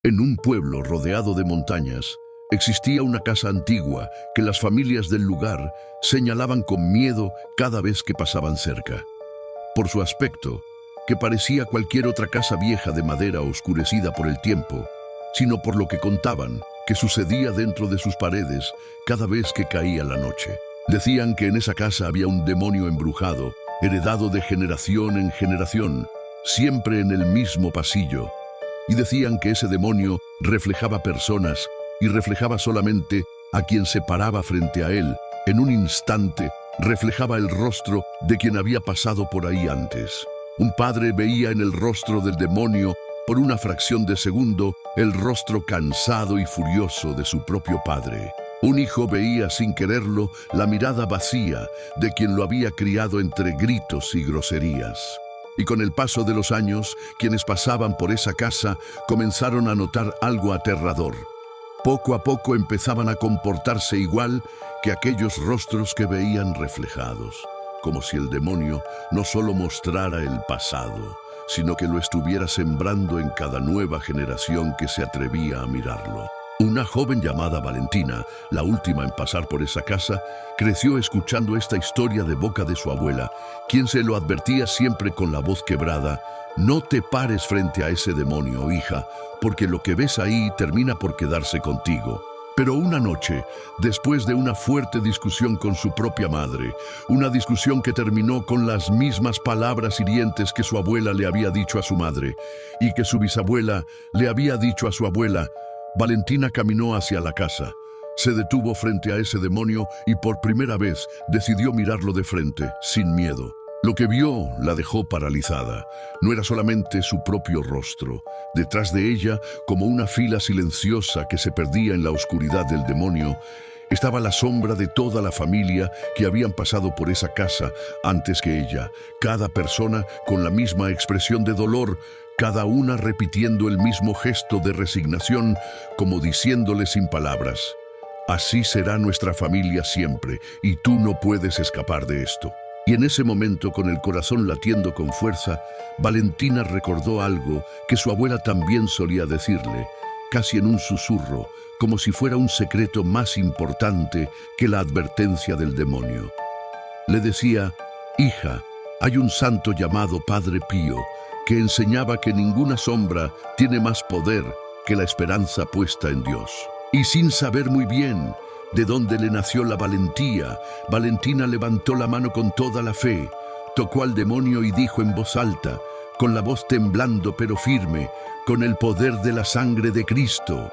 En un pueblo rodeado de montañas, existía una casa antigua que las familias del lugar señalaban con miedo cada vez que pasaban cerca. Por su aspecto, que parecía cualquier otra casa vieja de madera oscurecida por el tiempo, sino por lo que contaban que sucedía dentro de sus paredes cada vez que caía la noche. Decían que en esa casa había un demonio embrujado, heredado de generación en generación, siempre en el mismo pasillo, y decían que ese demonio reflejaba personas y reflejaba solamente a quien se paraba frente a él. En un instante reflejaba el rostro de quien había pasado por ahí antes. Un padre veía en el rostro del demonio, por una fracción de segundo, el rostro cansado y furioso de su propio padre. Un hijo veía sin quererlo la mirada vacía de quien lo había criado entre gritos y groserías. Y con el paso de los años, quienes pasaban por esa casa comenzaron a notar algo aterrador. Poco a poco empezaban a comportarse igual que aquellos rostros que veían reflejados, como si el demonio no solo mostrara el pasado, sino que lo estuviera sembrando en cada nueva generación que se atrevía a mirarlo. Una joven llamada Valentina, la última en pasar por esa casa, creció escuchando esta historia de boca de su abuela, quien se lo advertía siempre con la voz quebrada: «No te pares frente a ese demonio, hija, porque lo que ves ahí termina por quedarse contigo». Pero una noche, después de una fuerte discusión con su propia madre, una discusión que terminó con las mismas palabras hirientes que su abuela le había dicho a su madre y que su bisabuela le había dicho a su abuela, Valentina caminó hacia la casa, se detuvo frente a ese demonio y por primera vez decidió mirarlo de frente, sin miedo. Lo que vio la dejó paralizada. No era solamente su propio rostro. Detrás de ella, como una fila silenciosa que se perdía en la oscuridad del demonio, estaba la sombra de toda la familia que habían pasado por esa casa antes que ella, cada persona con la misma expresión de dolor, cada una repitiendo el mismo gesto de resignación, como diciéndole sin palabras: «Así será nuestra familia siempre, y tú no puedes escapar de esto». Y en ese momento, con el corazón latiendo con fuerza, Valentina recordó algo que su abuela también solía decirle, casi en un susurro, como si fuera un secreto más importante que la advertencia del demonio. Le decía: «Hija, hay un santo llamado Padre Pío que enseñaba que ninguna sombra tiene más poder que la esperanza puesta en Dios». Y sin saber muy bien de dónde le nació la valentía, Valentina levantó la mano con toda la fe, tocó al demonio y dijo en voz alta, con la voz temblando pero firme, con el poder de la sangre de Cristo: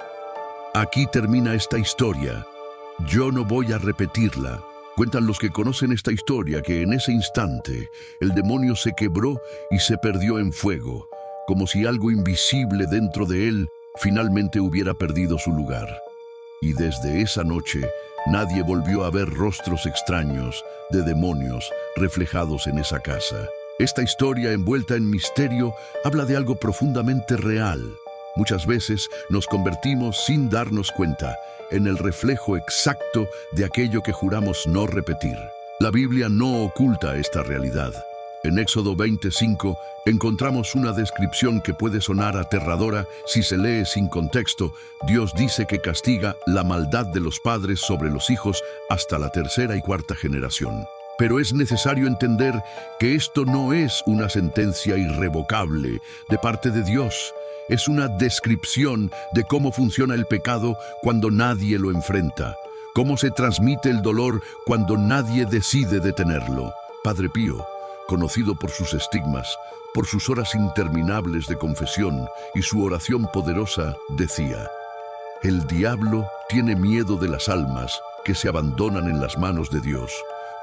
«Aquí termina esta historia. Yo no voy a repetirla». Cuentan los que conocen esta historia que en ese instante el demonio se quebró y se perdió en fuego, como si algo invisible dentro de él finalmente hubiera perdido su lugar. Y desde esa noche nadie volvió a ver rostros extraños de demonios reflejados en esa casa. Esta historia envuelta en misterio habla de algo profundamente real. Muchas veces nos convertimos sin darnos cuenta en el reflejo exacto de aquello que juramos no repetir. La Biblia no oculta esta realidad. En Éxodo 25 encontramos una descripción que puede sonar aterradora si se lee sin contexto. Dios dice que castiga la maldad de los padres sobre los hijos hasta la tercera y cuarta generación. Pero es necesario entender que esto no es una sentencia irrevocable de parte de Dios. Es una descripción de cómo funciona el pecado cuando nadie lo enfrenta, cómo se transmite el dolor cuando nadie decide detenerlo. Padre Pío, conocido por sus estigmas, por sus horas interminables de confesión y su oración poderosa, decía: «El diablo tiene miedo de las almas que se abandonan en las manos de Dios,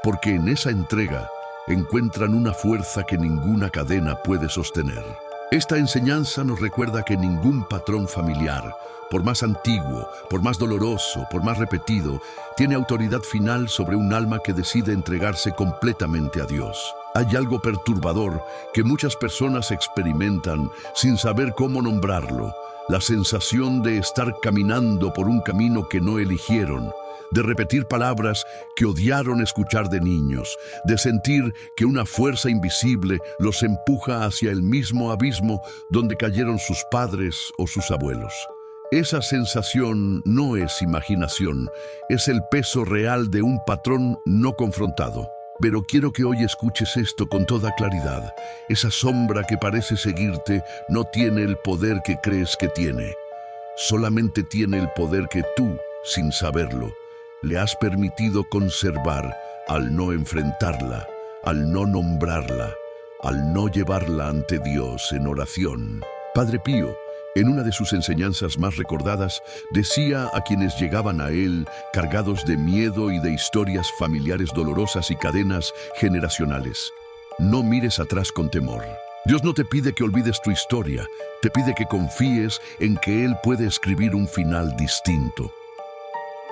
porque en esa entrega encuentran una fuerza que ninguna cadena puede sostener». Esta enseñanza nos recuerda que ningún patrón familiar, por más antiguo, por más doloroso, por más repetido, tiene autoridad final sobre un alma que decide entregarse completamente a Dios. Hay algo perturbador que muchas personas experimentan sin saber cómo nombrarlo: la sensación de estar caminando por un camino que no eligieron, de repetir palabras que odiaron escuchar de niños, de sentir que una fuerza invisible los empuja hacia el mismo abismo donde cayeron sus padres o sus abuelos. Esa sensación no es imaginación, es el peso real de un patrón no confrontado. Pero quiero que hoy escuches esto con toda claridad. Esa sombra que parece seguirte no tiene el poder que crees que tiene. Solamente tiene el poder que tú, sin saberlo, le has permitido conservar al no enfrentarla, al no nombrarla, al no llevarla ante Dios en oración. Padre Pío, en una de sus enseñanzas más recordadas, decía a quienes llegaban a él cargados de miedo y de historias familiares dolorosas y cadenas generacionales: no mires atrás con temor. Dios no te pide que olvides tu historia, te pide que confíes en que Él puede escribir un final distinto.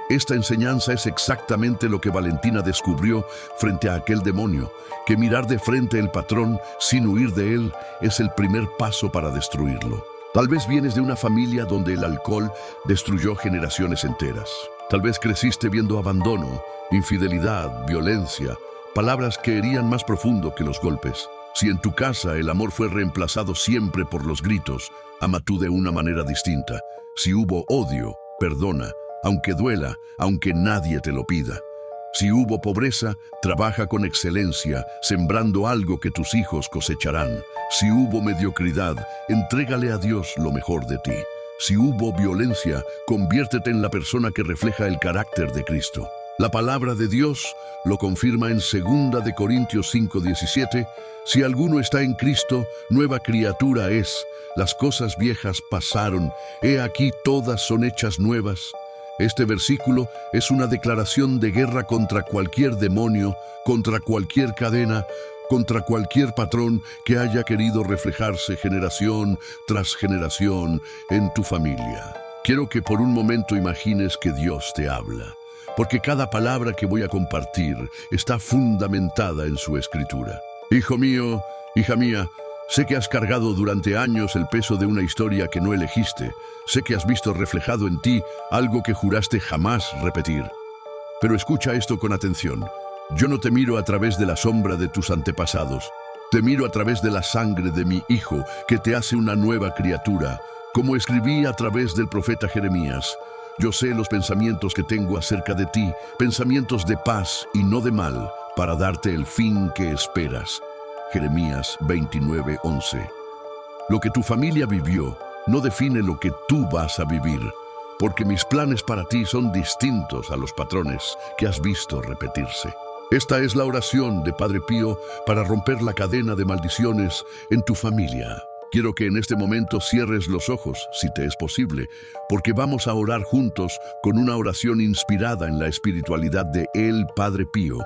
Esta enseñanza es exactamente lo que Valentina descubrió frente a aquel demonio, que mirar de frente el patrón sin huir de él es el primer paso para destruirlo. Tal vez vienes de una familia donde el alcohol destruyó generaciones enteras. Tal vez creciste viendo abandono, infidelidad, violencia, palabras que herían más profundo que los golpes. Si en tu casa el amor fue reemplazado siempre por los gritos, ama tú de una manera distinta. Si hubo odio, perdona, aunque duela, aunque nadie te lo pida. Si hubo pobreza, trabaja con excelencia, sembrando algo que tus hijos cosecharán. Si hubo mediocridad, entrégale a Dios lo mejor de ti. Si hubo violencia, conviértete en la persona que refleja el carácter de Cristo. La palabra de Dios lo confirma en 2 de Corintios 5:17. Si alguno está en Cristo, nueva criatura es. Las cosas viejas pasaron, he aquí todas son hechas nuevas. Este versículo es una declaración de guerra contra cualquier demonio, contra cualquier cadena, contra cualquier patrón que haya querido reflejarse generación tras generación en tu familia. Quiero que por un momento imagines que Dios te habla, porque cada palabra que voy a compartir está fundamentada en su escritura. Hijo mío, hija mía, sé que has cargado durante años el peso de una historia que no elegiste. Sé que has visto reflejado en ti algo que juraste jamás repetir. Pero escucha esto con atención. Yo no te miro a través de la sombra de tus antepasados. Te miro a través de la sangre de mi Hijo, que te hace una nueva criatura. Como escribí a través del profeta Jeremías: yo sé los pensamientos que tengo acerca de ti, pensamientos de paz y no de mal, para darte el fin que esperas. Jeremías 29:11. Lo que tu familia vivió no define lo que tú vas a vivir, porque mis planes para ti son distintos a los patrones que has visto repetirse. Esta es la oración de Padre Pío para romper la cadena de maldiciones en tu familia. Quiero que en este momento cierres los ojos, si te es posible, porque vamos a orar juntos con una oración inspirada en la espiritualidad de el Padre Pío,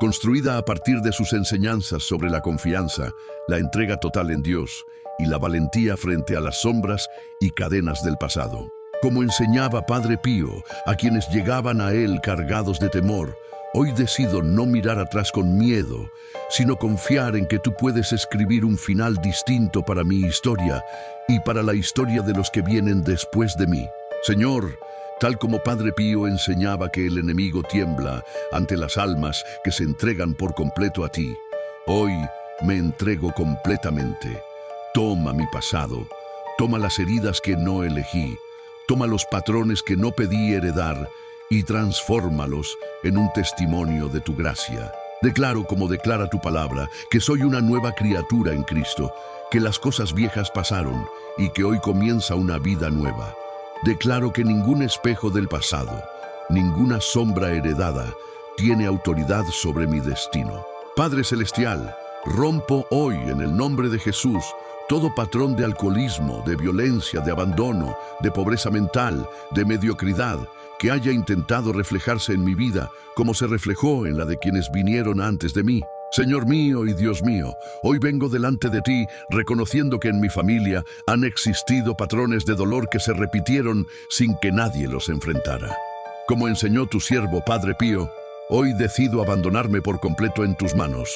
construida a partir de sus enseñanzas sobre la confianza, la entrega total en Dios y la valentía frente a las sombras y cadenas del pasado. Como enseñaba Padre Pío a quienes llegaban a él cargados de temor, hoy decido no mirar atrás con miedo, sino confiar en que tú puedes escribir un final distinto para mi historia y para la historia de los que vienen después de mí. Señor, tal como Padre Pío enseñaba que el enemigo tiembla ante las almas que se entregan por completo a ti, hoy me entrego completamente. Toma mi pasado, toma las heridas que no elegí, toma los patrones que no pedí heredar y transfórmalos en un testimonio de tu gracia. Declaro, como declara tu palabra, que soy una nueva criatura en Cristo, que las cosas viejas pasaron y que hoy comienza una vida nueva. Declaro que ningún espejo del pasado, ninguna sombra heredada, tiene autoridad sobre mi destino. Padre Celestial, rompo hoy en el nombre de Jesús todo patrón de alcoholismo, de violencia, de abandono, de pobreza mental, de mediocridad, que haya intentado reflejarse en mi vida, como se reflejó en la de quienes vinieron antes de mí. Señor mío y Dios mío, hoy vengo delante de ti reconociendo que en mi familia han existido patrones de dolor que se repitieron sin que nadie los enfrentara. Como enseñó tu siervo Padre Pío, hoy decido abandonarme por completo en tus manos,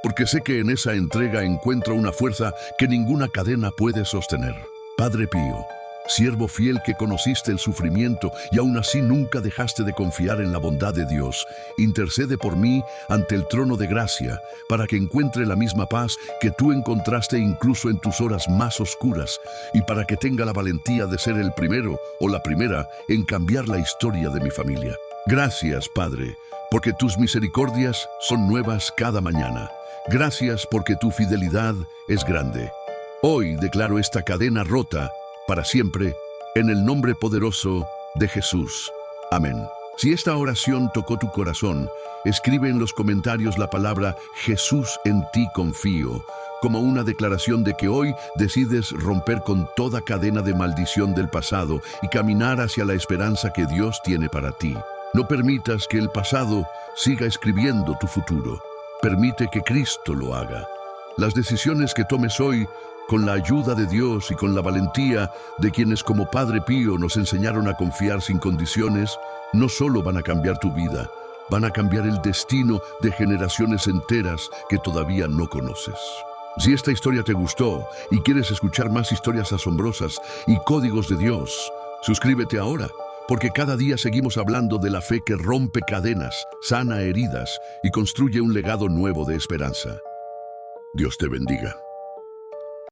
porque sé que en esa entrega encuentro una fuerza que ninguna cadena puede sostener. Padre Pío, siervo fiel que conociste el sufrimiento y aún así nunca dejaste de confiar en la bondad de Dios. Intercede por mí ante el trono de gracia, para que encuentre la misma paz que tú encontraste incluso en tus horas más oscuras, y para que tenga la valentía de ser el primero o la primera en cambiar la historia de mi familia. Gracias, Padre, porque tus misericordias son nuevas cada mañana. Gracias porque tu fidelidad es grande. Hoy declaro esta cadena rota para siempre, en el nombre poderoso de Jesús. Amén. Si esta oración tocó tu corazón, escribe en los comentarios la palabra Jesús, en ti confío, como una declaración de que hoy decides romper con toda cadena de maldición del pasado y caminar hacia la esperanza que Dios tiene para ti. No permitas que el pasado siga escribiendo tu futuro. Permite que Cristo lo haga. Las decisiones que tomes hoy, con la ayuda de Dios y con la valentía de quienes como Padre Pío nos enseñaron a confiar sin condiciones, no solo van a cambiar tu vida, van a cambiar el destino de generaciones enteras que todavía no conoces. Si esta historia te gustó y quieres escuchar más historias asombrosas y códigos de Dios, suscríbete ahora, porque cada día seguimos hablando de la fe que rompe cadenas, sana heridas y construye un legado nuevo de esperanza. Dios te bendiga.